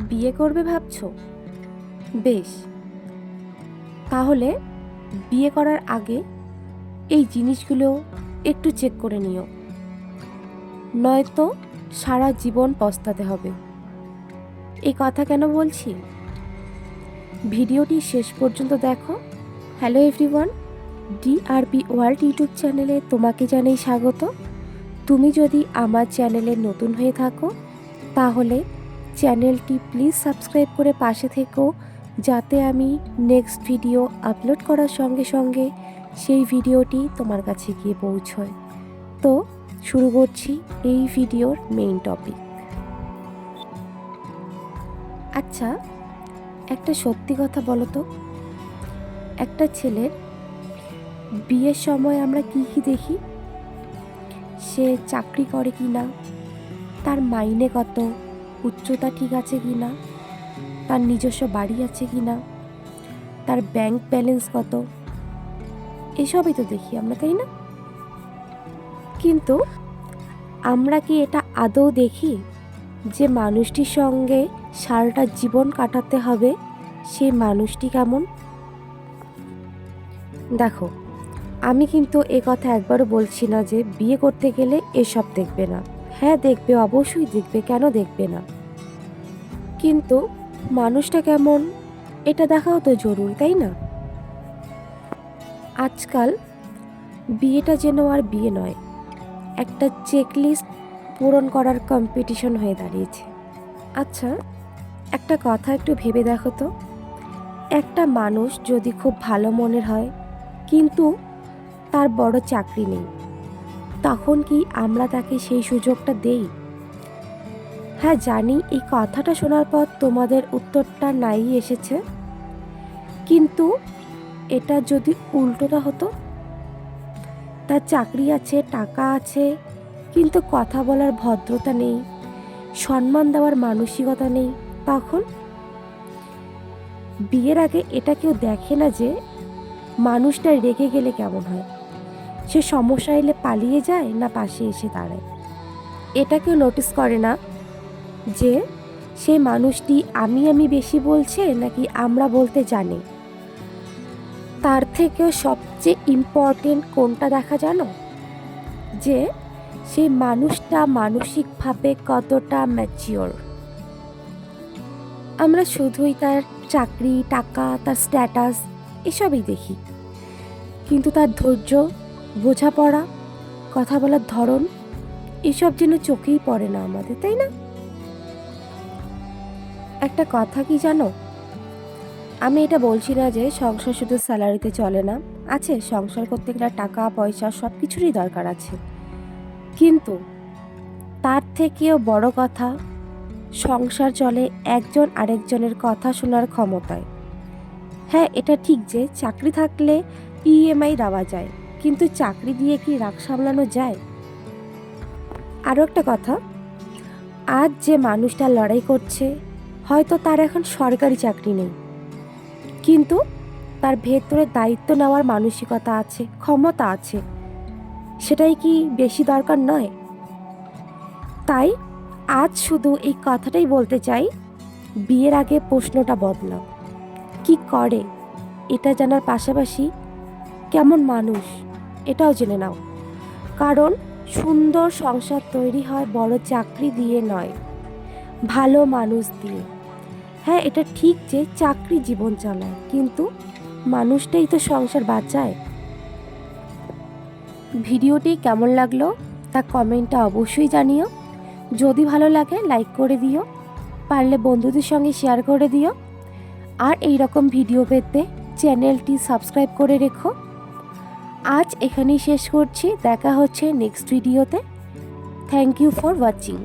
বিয়ে করবে ভাবছো? বেশ, তাহলে বিয়ে করার আগে এই জিনিসগুলো একটু চেক করে নিও, নয়তো সারা জীবন পস্তাতে হবে। এই কথা কেন বলছি, ভিডিওটি শেষ পর্যন্ত দেখো। Hello everyone, DRP world YouTube চ্যানেলে তোমাকে জানাই স্বাগত। তুমি যদি আমার চ্যানেলে নতুন হয়ে থাকো তাহলে চ্যানেলটি প্লিজ সাবস্ক্রাইব করে পাশে থেকো, যাতে আমি নেক্সট ভিডিও আপলোড করার সঙ্গে সঙ্গে সেই ভিডিওটি তোমার কাছে গিয়ে পৌঁছয়। তো শুরু করছি এই ভিডিওর মেইন টপিক। আচ্ছা, একটা সত্যি কথা বলো তো, একটা ছেলের বিয়ের সময় আমরা কি কি দেখি? সে চাকরি করে কি না, তার মাইনে কত, উচ্চতা ঠিক আছে কি না, তার নিজস্ব বাড়ি আছে কি না, তার ব্যাংক ব্যালেন্স কত, এসবই তো দেখি আমরা, তাই না? কিন্তু আমরা কি এটা আদৌ দেখি যে মানুষটির সঙ্গে সারাটা জীবন কাটাতে হবে, সেই মানুষটি কেমন? দেখো, আমি কিন্তু এ কথা একবারও বলছি না যে বিয়ে করতে গেলে এসব দেখবে না। হ্যাঁ দেখবে, অবশ্যই দেখবে, কেন দেখবে না? কিন্তু মানুষটা কেমন এটা দেখাও তো জরুরি, তাই না? আজকাল বিয়েটা যেন আর বিয়ে নয়, একটা চেকলিস্ট পূরণ করার কম্পিটিশন হয়ে দাঁড়িয়েছে। আচ্ছা, একটা কথা একটু ভেবে দেখো তো, একটা মানুষ যদি খুব ভালো মনের হয় কিন্তু তার বড় চাকরি নেই, তখন কি আমরা তাকে সেই সুযোগটা দেই? হ্যাঁ জানি, এই কথাটা শোনার পর তোমাদের উত্তরটা নাই এসেছে, কিন্তু এটা যদি উল্টোটা হতো, তার চাকরি আছে, টাকা আছে, কিন্তু কথা বলার ভদ্রতা নেই, সম্মান দেওয়ার মানসিকতা নেই, তখন? বিয়ের আগে এটা কেউ দেখে না যে মানুষটা রেগে গেলে কেমন হয়, সে সমস্যা এলে পালিয়ে যায় না পাশে এসে দাঁড়ায়। এটা কেউ নোটিস করে না যে সেই মানুষটি আমি আমি বেশি বলছে নাকি আমরা বলতে জানে। তার থেকেও সবচেয়ে ইম্পর্টেন্ট কোনটা দেখা জানো? যে সেই মানুষটা মানসিকভাবে কতটা ম্যাচিওর। আমরা শুধুই তার চাকরি, টাকা, তার স্ট্যাটাস এসবই দেখি, কিন্তু তার ধৈর্য, বোঝাপড়া, কথা বলার ধরন এসব যেন চোখেই পড়ে না আমাদের, তাই না? একটা কথা কি জানো, আমি এটা বলছি না যে সংসার শুধু স্যালারিতে চলে না, আছে, সংসার করতে গেলে টাকা পয়সা সব কিছুরই দরকার আছে, কিন্তু তার থেকেও বড় কথা, সংসার চলে একজন আরেকজনের কথা শোনার ক্ষমতায়। হ্যাঁ এটা ঠিক যে চাকরি থাকলে ইএমআই দেওয়া যায়, কিন্তু চাকরি দিয়ে কি রাগ সামলানো যায়? আরও একটা কথা, আজ যে মানুষটা লড়াই করছে হয়তো তার এখন সরকারি চাকরি নেই, কিন্তু তার ভেতরে দায়িত্ব নেওয়ার মানসিকতা আছে, ক্ষমতা আছে, সেটাই কি বেশি দরকার নয়? তাই আজ শুধু এই কথাটাই বলতে চাই, বিয়ের আগে প্রশ্নটা বদলাও। কি করে এটা জানার পাশাপাশি কেমন মানুষ এটাও জেনে নাও, কারণ সুন্দর সংসার তৈরি হয় বড় চাকরি দিয়ে নয়, ভালো মানুষ দিয়ে। হ্যাঁ এটা ঠিক যে চাকরি জীবন চালায়, কিন্তু মানুষটাই তো সংসার বাঁচায়। ভিডিওটি কেমন লাগলো তা কমেন্টে অবশ্যই জানিও। যদি ভালো লাগে লাইক করে দিও, পারলে বন্ধুদের সঙ্গে শেয়ার করে দিও, আর এই রকম ভিডিও পেতে চ্যানেলটি সাবস্ক্রাইব করে রেখো। আজ এখানেই শেষ করছি, দেখা হচ্ছে নেক্সট ভিডিওতে। Thank you for watching.